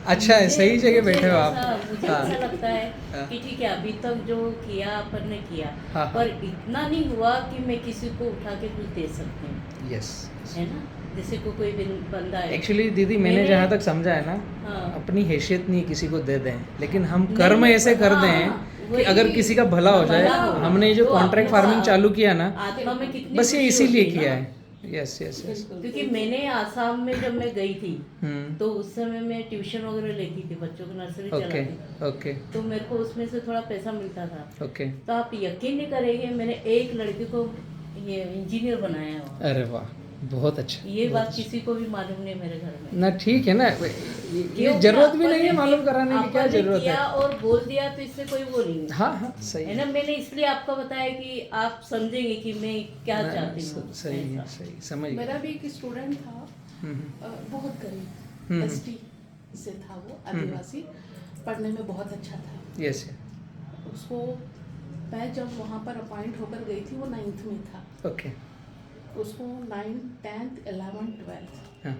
अच्छा है, सही जगह मुझे बैठे हो आप। मुझे हाँ। ऐसा लगता हाँ। है कि ठीक है अभी तक जो किया अपन ने किया, हाँ। पर इतना नहीं हुआ कि मैं किसी को उठा के कुछ दे सकती हूँ, यस। है ना? जैसे को कोई बंदा है एक्चुअली दीदी मैंने मेरे- जहाँ तक समझा है ना, हाँ। अपनी हैसियत नहीं किसी को दे दें, लेकिन हम नहीं, कर्म ऐसे कर हाँ, दें कि वही, अगर किसी का भला हो जाए। भला हो। हमने ये जो तो कॉन्ट्रैक्ट अपने फार्मिंग साथ- चालू किया ना, आत्मा में कितनी बस ये खुशी इसीलिए होती किया ना। है। Yes, yes, yes. बिल्कुल। क्योंकि मैंने आसाम में जब मैं गई थी हम्म, तो उस समय मैं ट्यूशन वगैरह लेती थी, बच्चों को नर्सरी ओके, चलाती थी, ओके, तो मेरे को उसमें से थोड़ा पैसा मिलता था। ओके। तो आप यकीन नहीं करेंगे, मैंने एक लड़की को ये इंजीनियर बनाया है वहाँ। अरे वाह, बहुत अच्छा। ये बहुत बात अच्छा। किसी को भी मालूम नहीं मेरे घर में। ना ठीक है ना, ये क्योंकि जरूरत भी अपन नहीं है ने- मालूम कराने की, क्या अपन ने जरूरत किया है? और बोल दिया तो इससे कोई वो नहीं है। हाँ, हाँ, सही है ना, मैंने इसलिए आपको बताया कि आप समझेंगे कि मैं क्या ना, चाहती हूँ। सही है, ऐसा। सही समझ मेरा गया। भी एक स्टूडेंट था, हम्म, बहुत गरीब हम्म। एसटी से था वो, आदिवासी। पढ़ने में बहुत अच्छा था। यस। उसको मैं जब वहाँ पर अपॉइंट होकर गई थी वो 9th में था। ओके। उसको 9th 10th 11th 12th हाँ।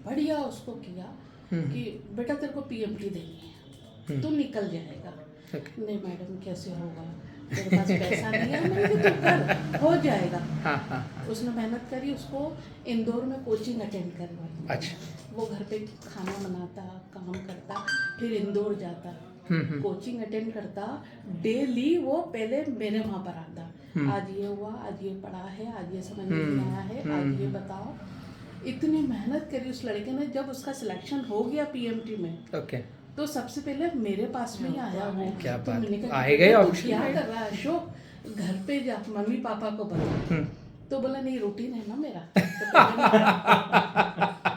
बढ़िया उसको किया कि बेटा तेरे को PMT देनी है, तू निकल जाएगा। ओके। नहीं मैडम कैसे होगा, तेरे पास पैसा नहीं है। मैंने कहा तू कर, हो जाएगा। हाँ हाँ हाँ। उसने मेहनत करी, उसको इंदौर में कोचिंग अटेंड करवाई। अच्छा। वो घर पे खाना बनाता, काम करता, फिर इंदौर जाता, कोचिंग अटेंड करता। डेली वो पहले मेरे वहाँ पर आता, आज ये हुआ, आज ये पढ़ा है, आज ये समझ में नहीं आया है, आज ये बताओ। इतनी मेहनत करी उस लड़के ने। जब उसका सिलेक्शन हो गया PMT में, ओके। तो सबसे पहले मेरे पास में ही आया वो। क्या तो बात, मैंने कहा, आएगा ही "तू ऑप्शन क्या में।" कर रहा है अशोक, घर पे जा मम्मी पापा को बता। तो बोला नहीं रूटीन है ना मेरा। तो पहले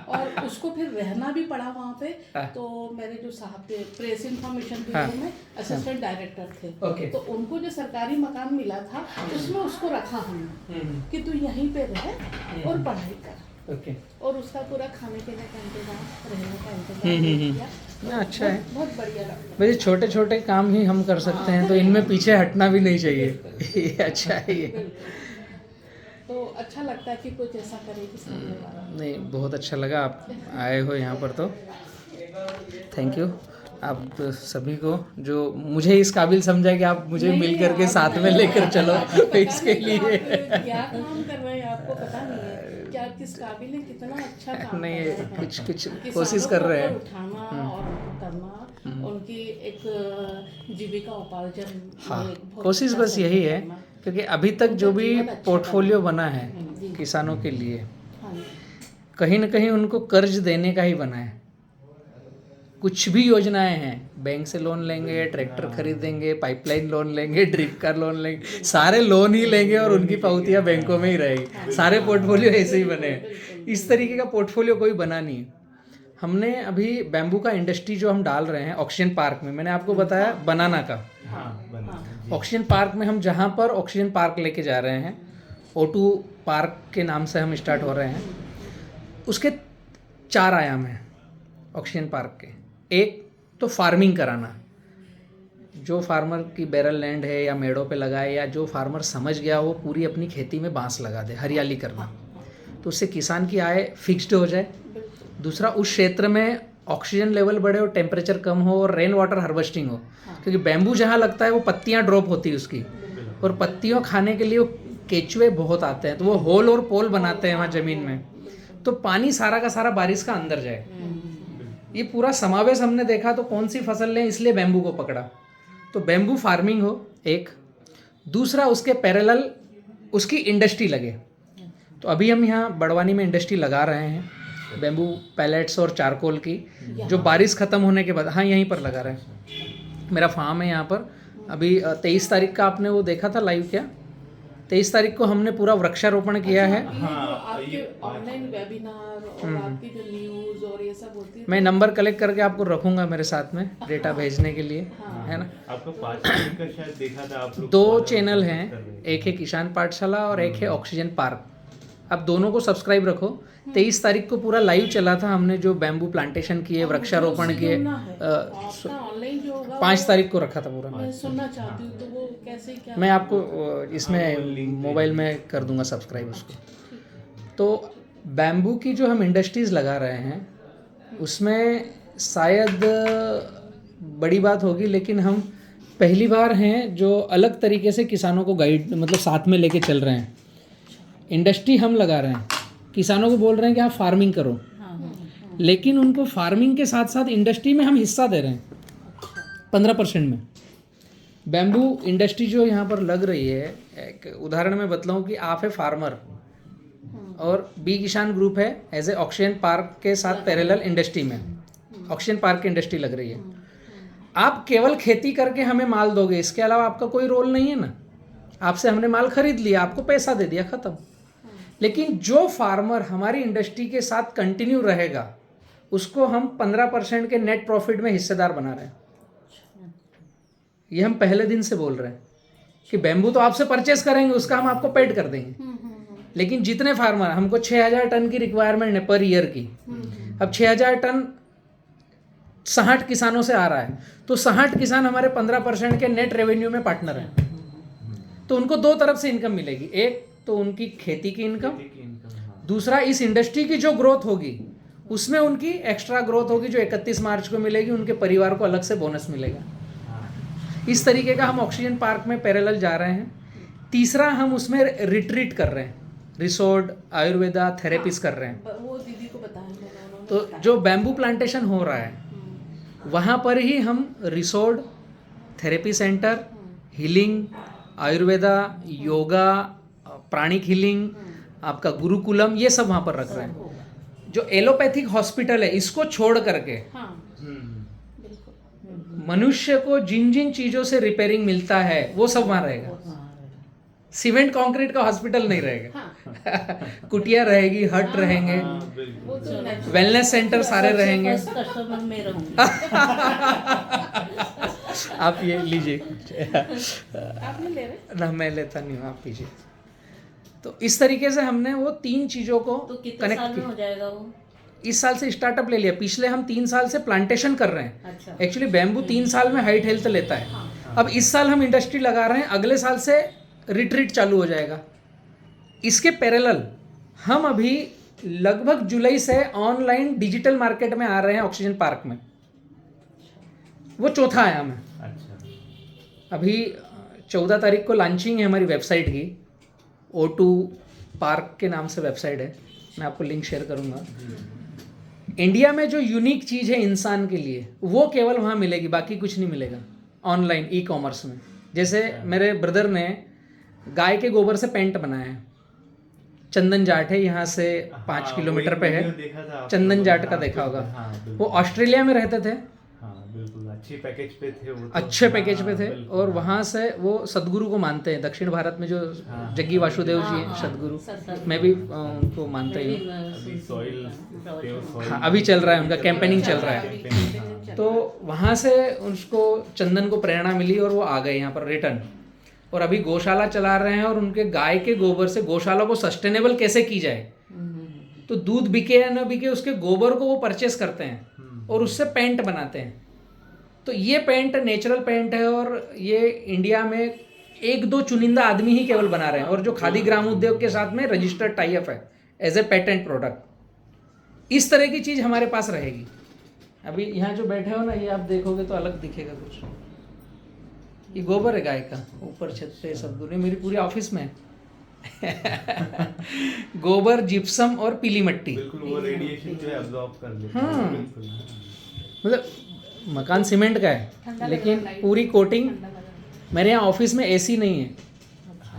और उसको फिर रहना भी पड़ा वहाँ पे। तो मेरे जो साहब थे प्रेस इंफॉर्मेशन ब्यूरो में असिस्टेंट डायरेक्टर थे, ओके। तो उनको जो सरकारी मकान मिला था उसमें उसको रखा हमने कि तू यहीं पे रह और पढ़ाई कर। ओके। और उसका पूरा खाने पीने का इंतजाम, रहने का इंतजाम किया। ना अच्छा है। बहुत बढ़िया लगा। भाई छोटे छोटे काम ही हम कर सकते हैं, तो इनमें पीछे हटना भी नहीं चाहिए। ये अच्छा है ये। तो अच्छा लगता है कि कुछ ऐसा करे कि सामने वाला। नहीं, बहुत अच्छा लगा आप आए हो यहाँ पर, तो थैंक यू आप सभी को जो मुझे इस काबिल समझा कि आप मुझे नहीं, मिल करके आप साथ में लेकर चलो इसके लिए। आप क्या काम कर रहे हैं आपको पता नहीं है, क्या किस काबिल है, कितना अच्छा काम नहीं, कर रहे हैं। कुछ किसानों कोशिश कर को रहे हैं। उठाना और करना, उनकी एक जीविका उपार्जन। हाँ, में बहुत कोशिश अच्छा बस यही है, करना। क्योंकि अभी तक जो भी जीवन अच्छा पोर्टफोलियो करना। बना है जी। किसानों के लिए, हाँ जी। कहीं ना कहीं उनको कर्ज देने का ही बना है। कुछ भी योजनाएं हैं, बैंक से लोन लेंगे, ट्रैक्टर खरीदेंगे, पाइपलाइन लोन लेंगे, ड्रिप का लोन लेंगे, सारे लोन ही लेंगे और उनकी पावतियां बैंकों में ही रहेगी। सारे पोर्टफोलियो ऐसे ही बने हैं। इस तरीके का पोर्टफोलियो कोई बना नहीं है। हमने अभी बैम्बू का इंडस्ट्री जो हम डाल रहे हैं ऑक्सीजन पार्क में, मैंने आपको बताया बनाना का। ऑक्सीजन पार्क में हम जहाँ पर ऑक्सीजन पार्क लेके जा रहे हैं, O2 पार्क के नाम से हम स्टार्ट हो रहे हैं, उसके 4 आयाम हैं ऑक्सीजन पार्क के। एक तो फार्मिंग कराना, जो फार्मर की बैरल लैंड है या मेड़ों पे लगाए, या जो फार्मर समझ गया वो पूरी अपनी खेती में बांस लगा दे, हरियाली करना, तो उससे किसान की आय फिक्स्ड हो जाए। दूसरा, उस क्षेत्र में ऑक्सीजन लेवल बढ़े और टेम्परेचर कम हो और रेन वाटर हार्वेस्टिंग हो, क्योंकि बैम्बू जहाँ लगता है वो पत्तियाँ ड्रॉप होती है उसकी, और पत्तियों खाने के लिए वो केचुए बहुत आते हैं, तो वो होल और पोल बनाते हैं वहाँ ज़मीन में, तो पानी सारा का सारा बारिश का अंदर जाए। ये पूरा समावेश हमने देखा, तो कौन सी फसल लें इसलिए बैम्बू को पकड़ा। तो बैम्बू फार्मिंग हो एक, दूसरा उसके पैरेलल उसकी इंडस्ट्री लगे। तो अभी हम यहाँ बड़वानी में इंडस्ट्री लगा रहे हैं बैम्बू पैलेट्स और चारकोल की, जो बारिश ख़त्म होने के बाद, हाँ यहीं पर लगा रहे हैं। मेरा फार्म है यहाँ पर। अभी 23 तारीख का आपने वो देखा था लाइव क्या? 23 तारीख को हमने पूरा वृक्षारोपण किया है। आपके ऑनलाइन वेबिनार और आपकी जो न्यूज़ और ये सब होती है, मैं नंबर कलेक्ट करके आपको रखूँगा मेरे साथ में डेटा भेजने के लिए, है ना। आपका 5 तारीख का शायद देखा था आप लोग। 2 चैनल हैं, एक है किसान पाठशाला और एक है ऑक्सीजन पार्क। आप दोनों को सब्सक्राइब रखो। 23 तारीख को पूरा लाइव चला था हमने, जो बैम्बू प्लांटेशन किए, वृक्षारोपण किए। ऑनलाइन जो होगा 5 तारीख को रखा था पूरा। मैं सुनना चाहती हूँ, तो वो कैसे क्या? मैं आपको इसमें मोबाइल में कर दूंगा सब्सक्राइब उसको। तो बैम्बू की जो हम इंडस्ट्रीज़ लगा रहे हैं उसमें शायद बड़ी बात होगी, लेकिन हम पहली बार हैं जो अलग तरीके से किसानों को गाइड, मतलब साथ में लेके चल रहे हैं। इंडस्ट्री हम लगा रहे हैं, किसानों को बोल रहे हैं कि आप फार्मिंग करो, लेकिन उनको फार्मिंग के साथ साथ इंडस्ट्री में हम हिस्सा दे रहे हैं 15% में। बैम्बू इंडस्ट्री जो यहाँ पर लग रही है, एक उदाहरण मैं बतलाऊँ कि आप है फार्मर और बी किसान ग्रुप है एज ए ऑक्सीजन पार्क के साथ पैरेलल इंडस्ट्री में, ऑक्सीजन पार्क की इंडस्ट्री लग रही है। आप केवल खेती करके हमें माल दोगे, इसके अलावा आपका कोई रोल नहीं है ना। आपसे हमने माल खरीद लिया, आपको पैसा दे दिया, ख़त्म। लेकिन जो फार्मर हमारी इंडस्ट्री के साथ कंटिन्यू रहेगा उसको हम 15% के नेट प्रॉफिट में हिस्सेदार बना रहे हैं। ये हम पहले दिन से बोल रहे हैं कि बैम्बू तो आपसे परचेस करेंगे, उसका हम आपको पेड कर देंगे, लेकिन जितने फार्मर, हमको 6000 टन की रिक्वायरमेंट है पर ईयर की। अब 6000 टन 60 किसानों से आ रहा है, तो 60 किसान हमारे 15% के नेट रेवेन्यू में पार्टनर हैं। तो उनको दो तरफ से इनकम मिलेगी, एक तो उनकी खेती की इनकम, दूसरा इस इंडस्ट्री की जो ग्रोथ होगी उसमें उनकी एक्स्ट्रा ग्रोथ होगी जो 31 मार्च को मिलेगी, उनके परिवार को अलग से बोनस मिलेगा। इस तरीके का हम ऑक्सीजन पार्क में पैरेलल जा रहे हैं। तीसरा, हम उसमें रिट्रीट कर रहे हैं, रिसोर्ट, आयुर्वेदा, थेरेपीज कर रहे हैं। वो दीदी को बताया मैंने, उन्होंने तो बताया। जो बैम्बू प्लांटेशन हो रहा है वहाँ पर ही हम resort, therapy centre, healing, Ayurveda, yoga, pranic healing, आपका गुरुकुलम, ये सब वहाँ पर रख रहे हैं। जो एलोपैथिक हॉस्पिटल है इसको छोड़ करके हाँ बिल्कुल। मनुष्य को जिन जिन चीज़ों से रिपेयरिंग मिलता है वो सब वहाँ रहेगा। सीमेंट कंक्रीट का हॉस्पिटल नहीं रहेगा। हाँ कुटिया रहेगी, हट रहेंगे, वो तो नेचुरल। वेलनेस सेंटर सारे रहेंगे। फर्स्ट कस्टमर में रहूंगी। आप ये लीजिए। आप नहीं ले रहे? ना, मैं लेता नहीं हूँ, आप पीजिए। तो इस तरीके से हमने वो 3 चीज़ों को तो कितने कनेक्ट साल में किया। हो जाएगा वो? इस साल से स्टार्टअप ले लिया, पिछले हम 3 साल से प्लांटेशन कर रहे हैं। अच्छा। एक्चुअली बैम्बू 3 साल में हाइट हेल्थ लेता है। अब इस साल हम इंडस्ट्री लगा रहे हैं, अगले साल से रिट्रीट चालू हो जाएगा। इसके पैरेलल हम अभी लगभग जुलाई से ऑनलाइन डिजिटल मार्केट में आ रहे हैं ऑक्सीजन पार्क में। वो चौथा आयाम है। अच्छा। अभी 14 तारीख को लॉन्चिंग है हमारी वेबसाइट की, O2 पार्क के नाम से वेबसाइट है, मैं आपको लिंक शेयर करूंगा। इंडिया में जो यूनिक चीज़ है इंसान के लिए वो केवल वहाँ मिलेगी, बाकी कुछ नहीं मिलेगा ऑनलाइन ई कॉमर्स में। जैसे मेरे ब्रदर ने गाय के गोबर से पेंट बनाया है, चंदन जाट है, यहाँ से 5 किलोमीटर पे है। चंदन जाट का देखा होगा। वो ऑस्ट्रेलिया में रहते थे, बिल्कुल अच्छे पैकेज पे थे वो तो। अच्छे पैकेज पे थे, बिल्कुल। और वहाँ से वो सदगुरु को मानते हैं। दक्षिण भारत में जो जग्गी वासुदेव जी हैं सदगुरु, मैं भी उनको मानता ही हूँ। अभी सॉइल हाँ, अभी चल रहा है उनका कैंपेनिंग चल रहा है। तो वहाँ से उसको चंदन को प्रेरणा मिली और वो आ गए यहाँ पर रिटर्न, और अभी गौशाला चला रहे हैं। और उनके गाय के गोबर से गौशाला को सस्टेनेबल कैसे की जाए, तो दूध बिके या न बिके उसके गोबर को वो परचेस करते हैं और उससे पेंट बनाते हैं। तो ये पेंट नेचुरल पेंट है, और ये इंडिया में 1-2 चुनिंदा आदमी ही केवल बना रहे हैं, और जो खादी ग्राम उद्योग के साथ में रजिस्टर्ड टाई अप है एज ए पेटेंट प्रोडक्ट। इस तरह की चीज़ हमारे पास रहेगी। अभी यहाँ जो बैठे हो ना, ये आप देखोगे तो अलग दिखेगा कुछ। ये गोबर है गाय का, ऊपर छत पे सदगुरु ने, मेरी पूरी ऑफिस में गोबर, जिप्सम और पीली मिट्टी। बिल्कुल वो रेडिएशन जो है अब्सॉर्ब कर लेता हाँ। है। बिल्कुल। मतलब मकान सीमेंट का ठंडा है, लग लेकिन रहा है, पूरी कोटिंग। ठंडा लग रहा मेरे यहाँ ऑफिस में एसी नहीं है,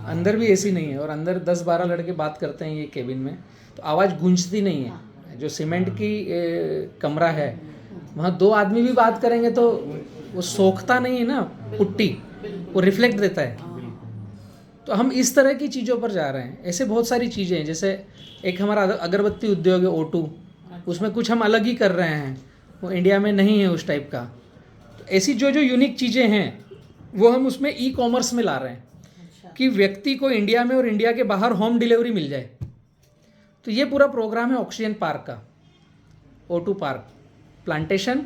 अंदर भी एसी नहीं है, और अंदर 10-12 लड़के बात करते हैं ये केबिन में, तो आवाज़ गूंजती नहीं है। जो सीमेंट की कमरा है वहाँ 2 आदमी भी बात करेंगे तो वो सोखता नहीं है ना, पुट्टी वो रिफ्लेक्ट देता है। तो हम इस तरह की चीज़ों पर जा रहे हैं। ऐसे बहुत सारी चीज़ें हैं, जैसे एक हमारा अगरबत्ती उद्योग है O2, उसमें कुछ हम अलग ही कर रहे हैं, वो इंडिया में नहीं है उस टाइप का। तो ऐसी जो जो यूनिक चीज़ें हैं वो हम उसमें ई कॉमर्स में ला रहे हैं कि व्यक्ति को इंडिया में और इंडिया के बाहर होम डिलीवरी मिल जाए। तो ये पूरा प्रोग्राम है ऑक्सीजन पार्क का, O2 park, plantation,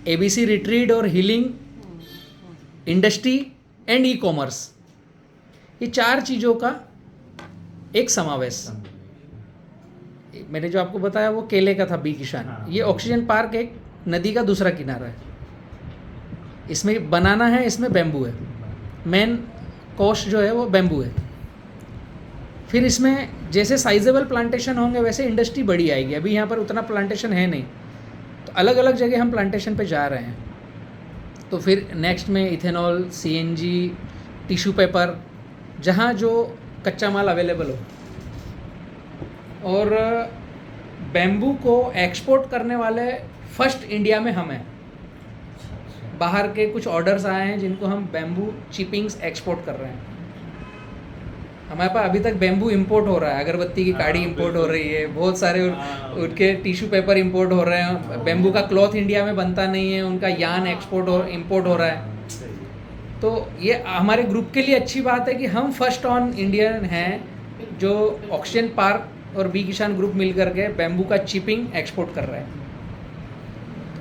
ABC retreat और healing, industry and e commerce, ये 4 चीज़ों का एक समावेश। मैंने जो आपको बताया वो केले का था, बी किसान। ये ऑक्सीजन पार्क एक नदी का दूसरा किनारा है, इसमें बनाना है, इसमें बैम्बू है, मेन कॉस्ट जो है वो बैम्बू है। फिर इसमें जैसे साइजेबल प्लांटेशन होंगे वैसे इंडस्ट्री बड़ी आएगी। अभी यहाँ पर उतना प्लांटेशन है नहीं, तो अलग अलग जगह हम प्लांटेशन पे जा रहे हैं। तो फिर नेक्स्ट में इथेनॉल, CNG, टिश्यू पेपर, जहाँ जो कच्चा माल अवेलेबल हो। और बैम्बू को एक्सपोर्ट करने वाले फर्स्ट इंडिया में हम हैं। बाहर के कुछ ऑर्डर्स आए हैं जिनको हम बैम्बू चिपिंग्स एक्सपोर्ट कर रहे हैं। हमारे पास अभी तक बैम्बू इंपोर्ट हो रहा है, अगरबत्ती की काड़ी इंपोर्ट हो रही है, बहुत सारे उनके टिश्यू पेपर इंपोर्ट हो रहे हैं। बैम्बू का क्लॉथ इंडिया में बनता नहीं है, उनका यान इंपोर्ट हो रहा है। तो ये हमारे ग्रुप के लिए अच्छी बात है कि हम फर्स्ट ऑन इंडियन हैं जो ऑक्सीजन पार्क और बी किसान ग्रुप मिल करके बैम्बू का चिपिंग एक्सपोर्ट कर रहे हैं।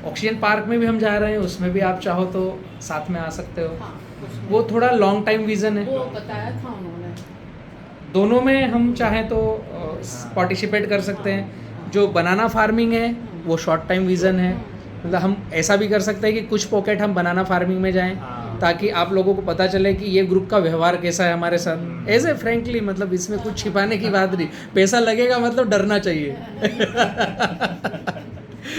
ऑक्सीजन पार्क में भी हम जा रहे हैं, उसमें भी आप चाहो तो साथ में आ सकते हो। हाँ, उसमें वो थोड़ा लॉन्ग टाइम विज़न है। वो बताया था उन्होंने। दोनों में हम चाहें तो पार्टिसिपेट कर सकते हैं। जो बनाना फार्मिंग है वो शॉर्ट टाइम विज़न है, मतलब हम ऐसा भी कर सकते हैं कि कुछ पॉकेट हम बनाना फार्मिंग में जाएं हाँ। ताकि आप लोगों को पता चले कि ये ग्रुप का व्यवहार कैसा है हमारे साथ। ऐसे फ्रेंकली, मतलब इसमें कुछ छिपाने की बात नहीं। पैसा लगेगा मतलब डरना चाहिए।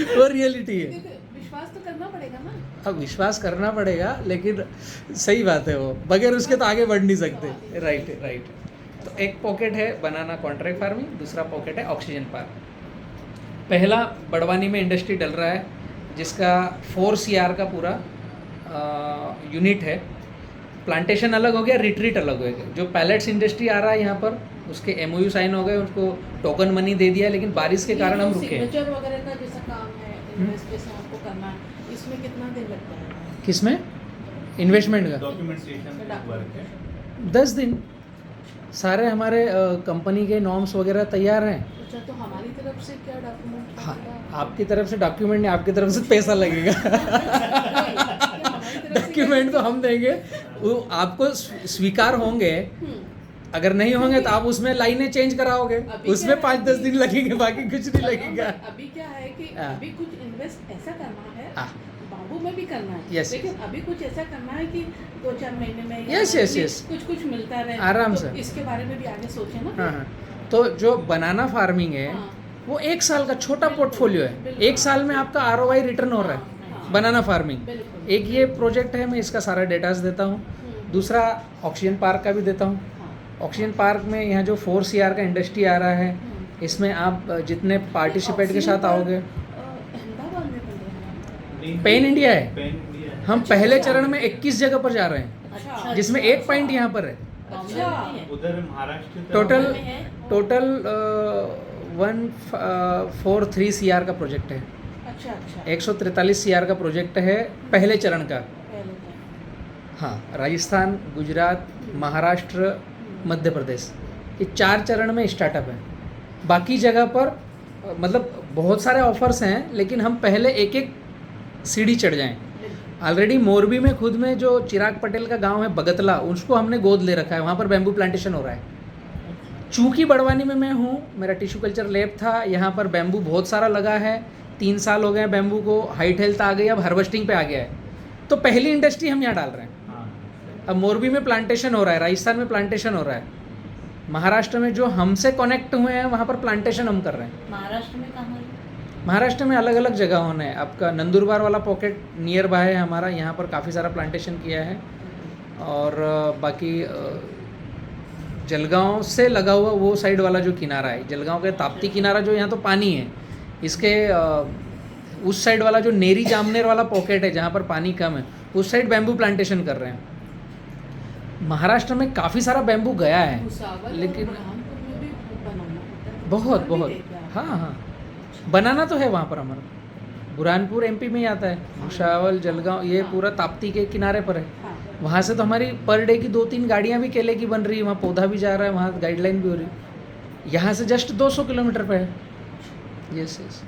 वो रियलिटी है। क्योंकि विश्वास तो करना पड़ेगा ना। अब विश्वास करना पड़ेगा, लेकिन सही बात है, वो बगैर उसके तो आगे बढ़ नहीं सकते। राइट है, राइट। तो एक पॉकेट है बनाना कॉन्ट्रैक्ट फार्मिंग, दूसरा पॉकेट है ऑक्सीजन पार्क। पहला बड़वानी में इंडस्ट्री डल रहा है जिसका 4 CR का पूरा यूनिट है। प्लांटेशन अलग हो गया, रिट्रीट अलग हो गया। जो पैलेट्स इंडस्ट्री आ रहा है यहाँ पर, उसके MOU साइन हो गए, उसको टोकन मनी दे दिया, लेकिन बारिश के कारण हम रुके हैं। सिग्नेचर वगैरह का जैसा काम है, इन्वेस्टिगेशन आपको करना है, इसमें कितना दिन लगता है? किसमें? इन्वेस्टमेंट का डॉक्यूमेंटेशन वर्क है। 10 दिन। सारे हमारे कंपनी के नॉर्म्स वगैरह तैयार हैं। अच्छा, तो हमारी तरफ से क्या डॉक्यूमेंट? हाँ, आपकी तरफ से डॉक्यूमेंट नहीं, आपकी तरफ से पैसा लगेगा। डॉक्यूमेंट तो हम देंगे, वो आपको स्वीकार होंगे। अगर नहीं होंगे तो आप उसमें लाइनें चेंज कराओगे, उसमें 5-10 दिन लगेंगे, बाकी कुछ नहीं लगेगा। अभी क्या है कि हाँ। अभी कुछ इन्वेस्ट ऐसा करना है, हाँ। बाबू में भी करना है, Yes, लेकिन अभी कुछ ऐसा करना है कि 2-4 महीने में या Yes, yes, yes. कुछ मिलता रहे, आराम तो से। इसके बारे में भी आगे सोचे ना। हाँ हाँ। तो जो बनाना फार्मिंग है हाँ। वो 1 साल का छोटा पोर्टफोलियो है। बिल्कुल। 1 साल में आपका ROI रिटर्न हो रहा है हाँ। बनाना फार्मिंग। बिल्कुल। एक ये प्रोजेक्ट है, मैं इसका सारा डेटास देता हूँ। दूसरा ऑक्सीजन पार्क का भी देता हूँ। हाँ। ऑक्सीजन पार्क में यहाँ जो 4 CR का इंडस्ट्री आ रहा है, इसमें आप जितने पार्टिसिपेट के साथ आओगे। अहमदाबाद में बन रहा है। पेन इंडिया है। पेन इंडिया है। हम पहले चरण में 21 जगह पर जा रहे हैं, अच्छा, जिसमें एक पॉइंट यहाँ पर है। अच्छा। उधर महाराष्ट्र की तरफ टोटल है। टोटल 143 CR का प्रोजेक्ट है। अच्छा अच्छा, 143 CR का प्रोजेक्ट है पहले चरण का। पहले का। हाँ, राजस्थान, गुजरात, महाराष्ट्र, मध्य प्रदेश, ये 4 चरण में स्टार्टअप है। बाकी जगह पर मतलब बहुत सारे ऑफर्स हैं, लेकिन हम पहले एक एक सीढ़ी चढ़ जाएं। ऑलरेडी मोरबी में खुद में जो चिराग पटेल का गांव है बगतला, उसको हमने गोद ले रखा है, वहाँ पर बैम्बू प्लांटेशन हो रहा है। चूँकि बड़वानी में मैं हूँ, मेरा टिश्यू कल्चर लैब था, यहाँ पर बैम्बू बहुत सारा लगा है। 3 साल हो गए बैम्बू को, हाइट हेल्थ आ गई, अब हार्वेस्टिंग पे आ गया है। तो पहली इंडस्ट्री हम यहाँ डाल रहे हैं। हाँ। अब मोरबी में प्लांटेशन हो रहा है, राजस्थान में प्लांटेशन हो रहा है, महाराष्ट्र में जो हमसे कनेक्ट हुए हैं वहाँ पर प्लांटेशन हम कर रहे हैं। महाराष्ट्र में कहाँ है? महाराष्ट्र में अलग अलग जगह होने हैं। आपका नंदुरबार वाला पॉकेट नियर बाय है हमारा, यहाँ पर काफ़ी सारा प्लांटेशन किया है। और बाकी जलगांव से लगा हुआ वो साइड वाला जो किनारा है, जलगांव के ताप्ती किनारा, जो यहाँ तो पानी है, इसके उस साइड वाला जो नेरी जामनेर वाला पॉकेट है जहाँ पर पानी कम है, उस साइड बैम्बू प्लांटेशन कर रहे हैं। महाराष्ट्र में काफ़ी सारा बैम्बू गया है, भुसावल और लेकिन बुरहानपुर में भी बनाना होता है। बहुत भुसावल बहुत, भी देखा है। हाँ हाँ, बनाना तो है वहाँ पर हमारा। बुरहानपुर MP में ही आता है, भुसावल, जलगांव, ये पूरा ताप्ती के किनारे पर है। हाँ। वहाँ से तो हमारी पर डे की 2-3 गाड़ियाँ भी केले की बन रही है, वहाँ पौधा भी जा रहा है, वहाँ गाइडलाइन भी हो रही है। यहाँ से जस्ट 200 किलोमीटर पे है। Yes yes.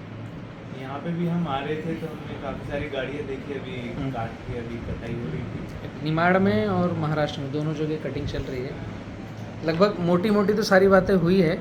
यहाँ पे भी हम आ रहे थे तो हमने काफ़ी सारी गाड़ियाँ देखी, अभी काट के अभी कटाई हो रही थी। निमाड़ में और महाराष्ट्र में दोनों जगह कटिंग चल रही है। लगभग मोटी मोटी तो सारी बातें हुई है।